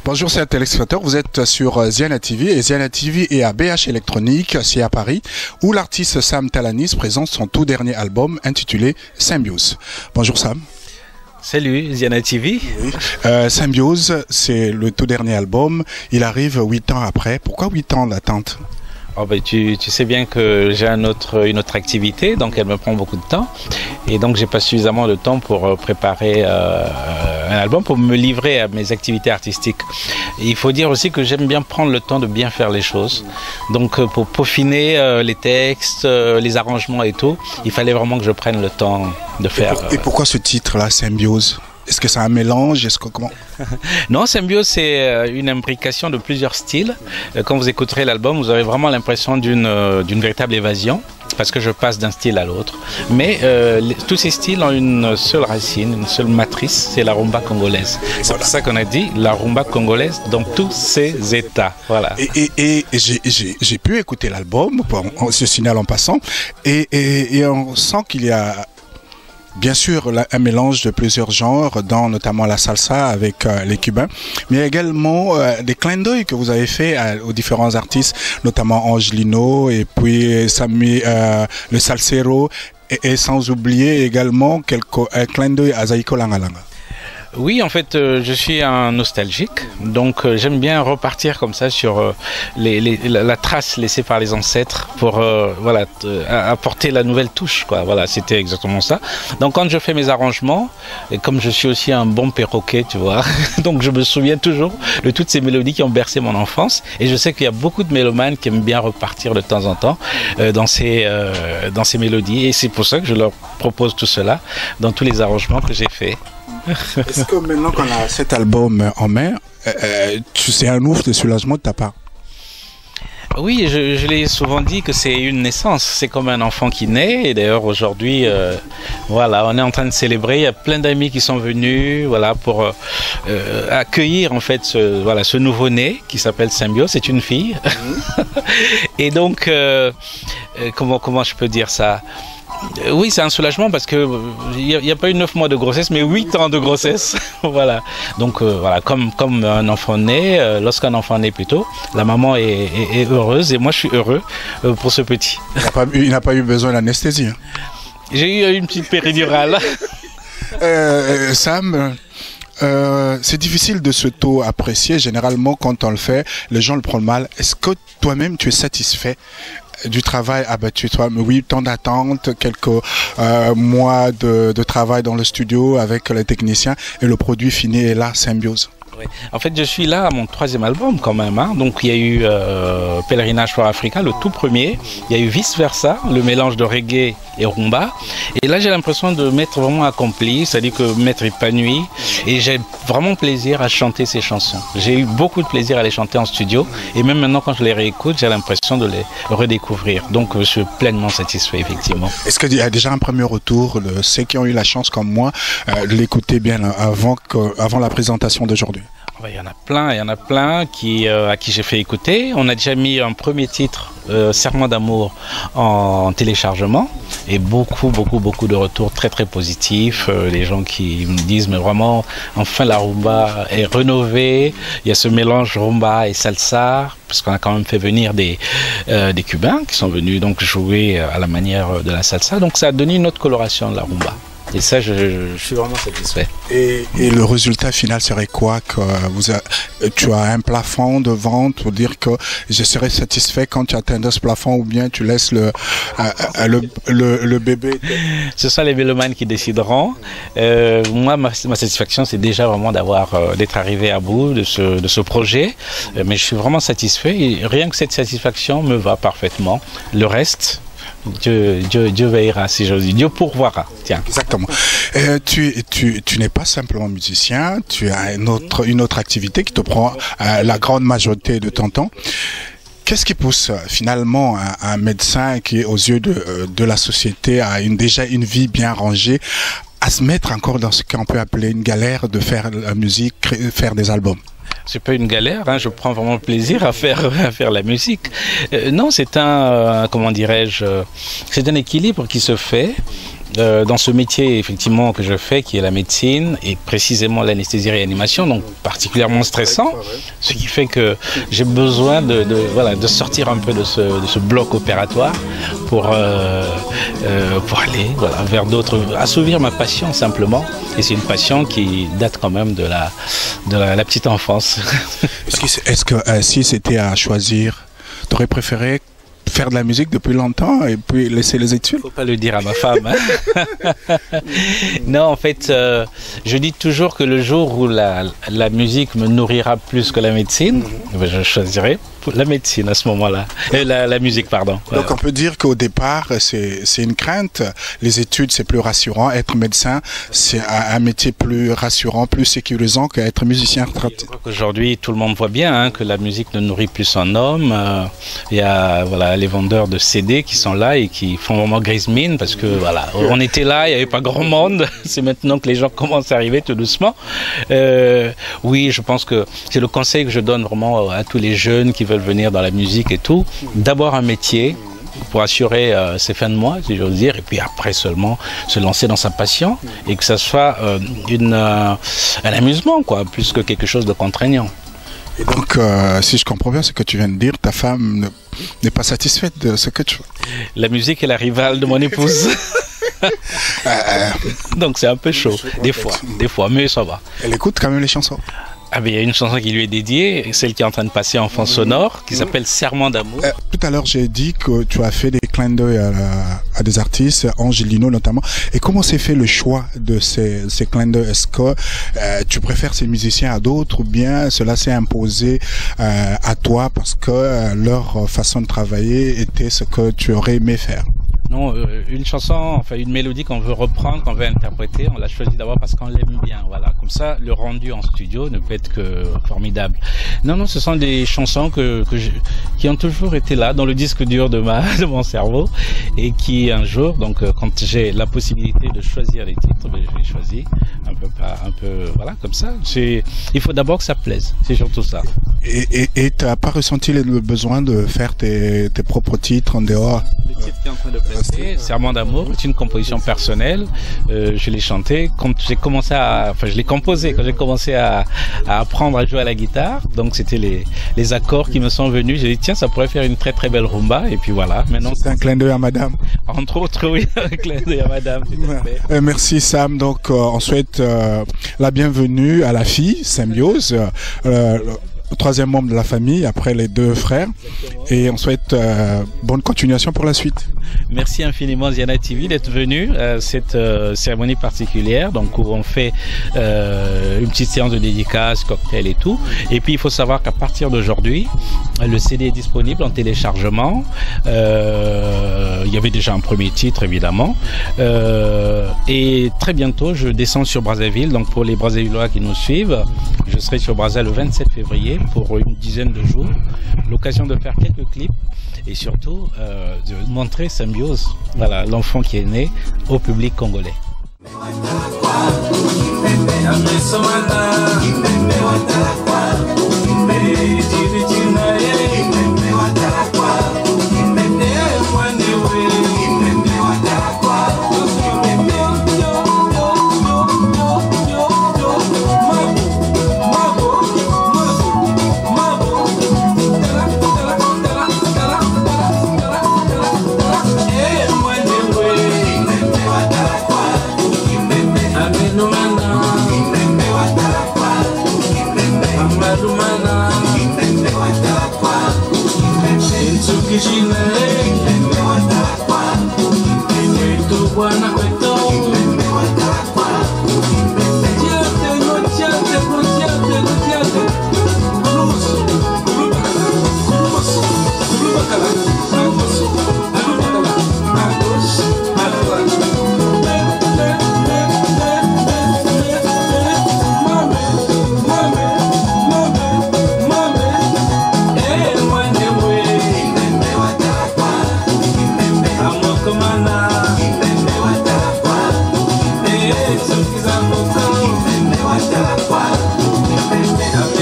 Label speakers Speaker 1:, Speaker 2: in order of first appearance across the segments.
Speaker 1: Bonjour, chers téléspectateurs, vous êtes sur Ziana TV et Ziana TV est à BH Électronique, c'est à Paris, où l'artiste Sam Talanis présente son tout dernier album intitulé Symbiose. Bonjour Sam.
Speaker 2: Salut, Ziana TV.
Speaker 1: Oui. Symbiose, c'est le tout dernier album, il arrive 8 ans après. Pourquoi 8 ans d'attente?
Speaker 2: Oh ben, tu sais bien que j'ai une autre activité, donc elle me prend beaucoup de temps. Et donc j'ai pas suffisamment de temps pour préparer un album, pour me livrer à mes activités artistiques. Et il faut dire aussi que j'aime bien prendre le temps de bien faire les choses. Donc pour peaufiner les textes, les arrangements et tout, il fallait vraiment que je prenne le temps de faire.
Speaker 1: Et pourquoi ce titre-là, Symbiose? Est-ce que c'est un mélange? Est-ce que comment?
Speaker 2: Non, Symbiose, c'est une imbrication de plusieurs styles. Quand vous écouterez l'album, vous aurez vraiment l'impression d'une véritable évasion, parce que je passe d'un style à l'autre. Mais tous ces styles ont une seule racine, une seule matrice, c'est la rumba congolaise. C'est pour ça qu'on a dit la rumba congolaise dans tous ses états. Voilà.
Speaker 1: Et j'ai pu écouter l'album, ce signal en passant, et on sent qu'il y a bien sûr un mélange de plusieurs genres, dans notamment la salsa avec les Cubains, mais également des clins d'œil que vous avez fait aux différents artistes, notamment Angelino et puis Samy le Salsero, et sans oublier également quelques clins d'œil à Zaiko Langalanga.
Speaker 2: Oui, en fait, je suis un nostalgique, donc j'aime bien repartir comme ça sur la trace laissée par les ancêtres pour voilà, apporter la nouvelle touche, quoi. Voilà, c'était exactement ça. Donc quand je fais mes arrangements, et comme je suis aussi un bon perroquet, tu vois, donc je me souviens toujours de toutes ces mélodies qui ont bercé mon enfance, et je sais qu'il y a beaucoup de mélomanes qui aiment bien repartir de temps en temps dans ces mélodies, et c'est pour ça que je leur propose tout cela dans tous les arrangements que j'ai faits.
Speaker 1: Est-ce que maintenant qu'on a cet album en main, c'est un ouf de soulagement de ta part?
Speaker 2: Oui, je l'ai souvent dit que c'est une naissance, c'est comme un enfant qui naît, et d'ailleurs aujourd'hui, voilà, on est en train de célébrer, il y a plein d'amis qui sont venus, voilà, pour accueillir en fait ce nouveau-né qui s'appelle Symbiose, c'est une fille. Et donc, comment je peux dire ça? Oui, c'est un soulagement parce que il n'y a pas eu 9 mois de grossesse, mais 8 ans de grossesse. Voilà. Donc voilà, comme un enfant naît, lorsqu'un enfant naît plutôt, la maman est heureuse et moi je suis heureux pour ce petit.
Speaker 1: Il n'a pas eu besoin d'anesthésie. Hein.
Speaker 2: J'ai eu une petite péridurale.
Speaker 1: Sam, c'est difficile de s'auto-apprécier. Généralement, quand on le fait, les gens le prennent mal. Est-ce que toi-même, tu es satisfait du travail abattu? Toi, mais oui, temps d'attente, quelques mois de travail dans le studio avec les techniciens, et le produit fini est là, Symbiose.
Speaker 2: Oui. En fait, je suis là à mon 3e album quand même. Hein. Donc, il y a eu Pèlerinage for Africa, le tout premier. Il y a eu Vice Versa, le mélange de reggae et rumba. Et là, j'ai l'impression de m'être vraiment accompli, c'est-à-dire que m'être épanoui. Et j'ai vraiment plaisir à chanter ces chansons. J'ai eu beaucoup de plaisir à les chanter en studio. Et même maintenant, quand je les réécoute, j'ai l'impression de les redécouvrir. Donc, je suis pleinement satisfait, effectivement.
Speaker 1: Est-ce qu'il y a déjà un premier retour de ceux qui ont eu la chance, comme moi, de l'écouter bien avant la présentation d'aujourd'hui?
Speaker 2: Il y en a plein à qui j'ai fait écouter. On a déjà mis un premier titre, Serment d'amour, en téléchargement, et beaucoup de retours très très positifs. Les gens qui me disent mais vraiment enfin la rumba est rénovée. Il y a ce mélange rumba et salsa, parce qu'on a quand même fait venir des Cubains qui sont venus donc jouer à la manière de la salsa. Donc ça a donné une autre coloration de la rumba. Et ça, je suis vraiment satisfait.
Speaker 1: Et le résultat final serait quoi? Que tu as un plafond de vente pour dire que je serai satisfait quand tu atteindras ce plafond, ou bien tu laisses le bébé?
Speaker 2: Ce sont les mélomanes qui décideront. Moi, ma satisfaction, c'est déjà vraiment d'être arrivé à bout de ce projet. Mais je suis vraiment satisfait. Et rien que cette satisfaction me va parfaitement. Le reste, Dieu veillera, si j'ose dire. Dieu pourvoira. Tiens.
Speaker 1: Exactement. Tu n'es pas simplement musicien, tu as une autre activité qui te prend la grande majorité de ton temps. Qu'est-ce qui pousse finalement un médecin qui, aux yeux de la société, a déjà une vie bien rangée, à se mettre encore dans ce qu'on peut appeler une galère de faire la musique, faire des albums?
Speaker 2: c'est pas une galère, hein, je prends vraiment plaisir à faire la musique. Non, c'est comment dirais-je, c'est un équilibre qui se fait. Dans ce métier effectivement que je fais, qui est la médecine et précisément l'anesthésie-réanimation, donc particulièrement stressant, ce qui fait que j'ai besoin de sortir un peu de ce bloc opératoire pour aller vers d'autres, assouvir ma passion simplement. Et c'est une passion qui date quand même de la petite enfance.
Speaker 1: Est-ce que si c'était à choisir, tu aurais préféré faire de la musique depuis longtemps et puis laisser les études?
Speaker 2: Faut pas le dire à ma femme. Hein. Non, en fait, je dis toujours que le jour où la musique me nourrira plus que la médecine, je choisirai la médecine à ce moment-là. La musique, pardon.
Speaker 1: Donc on peut dire qu'au départ, c'est une crainte. Les études, c'est plus rassurant. Être médecin, c'est un métier plus rassurant, plus sécurisant qu'être musicien.
Speaker 2: Aujourd'hui, tout le monde voit bien que la musique ne nourrit plus un homme. Il y a les vendeurs de CD qui sont là et qui font vraiment grise mine parce que on était là, il n'y avait pas grand monde. C'est maintenant que les gens commencent à arriver tout doucement. Oui, je pense que c'est le conseil que je donne vraiment à tous les jeunes qui veulent venir dans la musique et tout. D'abord un métier pour assurer ses fins de mois, si j'ose dire, et puis après seulement se lancer dans sa passion et que ça soit un amusement, quoi, plus que quelque chose de contraignant.
Speaker 1: Et donc, si je comprends bien ce que tu viens de dire, ta femme n'est pas satisfaite de ce que tu fais.
Speaker 2: La musique est la rivale de mon épouse. Donc c'est un peu chaud, des fois, mais ça va.
Speaker 1: Elle écoute quand même les chansons.
Speaker 2: Ah ben, il y a une chanson qui lui est dédiée, celle qui est en train de passer en fond sonore, qui s'appelle Serment d'amour.
Speaker 1: Tout à l'heure, j'ai dit que tu as fait des clins d'œil à des artistes, Angelino notamment. Et comment s'est fait le choix de ces clins d'œil? Est-ce que tu préfères ces musiciens à d'autres ou bien cela s'est imposé à toi parce que leur façon de travailler était ce que tu aurais aimé faire?
Speaker 2: Non, une chanson, enfin une mélodie qu'on veut reprendre, qu'on veut interpréter, on l'a choisi d'abord parce qu'on l'aime bien, voilà. Comme ça, le rendu en studio ne peut être que formidable. Non, ce sont des chansons qui ont toujours été là dans le disque dur de mon cerveau et qui un jour, donc quand j'ai la possibilité de choisir les titres, je les choisis un peu, voilà, comme ça. Il faut d'abord que ça plaise, c'est surtout ça.
Speaker 1: Et tu n'as pas ressenti le besoin de faire tes propres titres en dehors?
Speaker 2: Le titre qui est en train de placer, Serment d'amour, c'est une composition personnelle. Je l'ai chanté quand j'ai commencé je l'ai composé quand j'ai commencé à apprendre à jouer à la guitare. Donc c'était les accords qui me sont venus. J'ai dit tiens, ça pourrait faire une très très belle rumba. Et puis voilà. Maintenant
Speaker 1: c'est un clin d'œil à madame.
Speaker 2: Entre autres, oui, un clin d'œil à madame.
Speaker 1: Merci Sam. Donc on souhaite la bienvenue à la fille Symbiose. Le troisième membre de la famille après les deux frères, et on souhaite bonne continuation pour la suite.
Speaker 2: Merci infiniment Ziana TV d'être venu à cette cérémonie particulière, donc où on fait une petite séance de dédicace, cocktail et tout. Et puis il faut savoir qu'à partir d'aujourd'hui, le CD est disponible en téléchargement. Il y avait déjà un premier titre évidemment, et très bientôt je descends sur Brazzaville. Donc pour les Brazzavillois qui nous suivent, je serai sur Brazzaville le 27 février pour une dizaine de jours, l'occasion de faire quelques clips et surtout de montrer Symbiose, voilà, l'enfant qui est né au public congolais.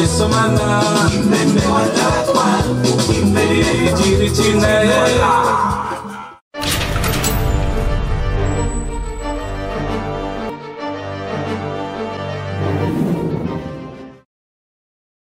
Speaker 3: Somana Diricine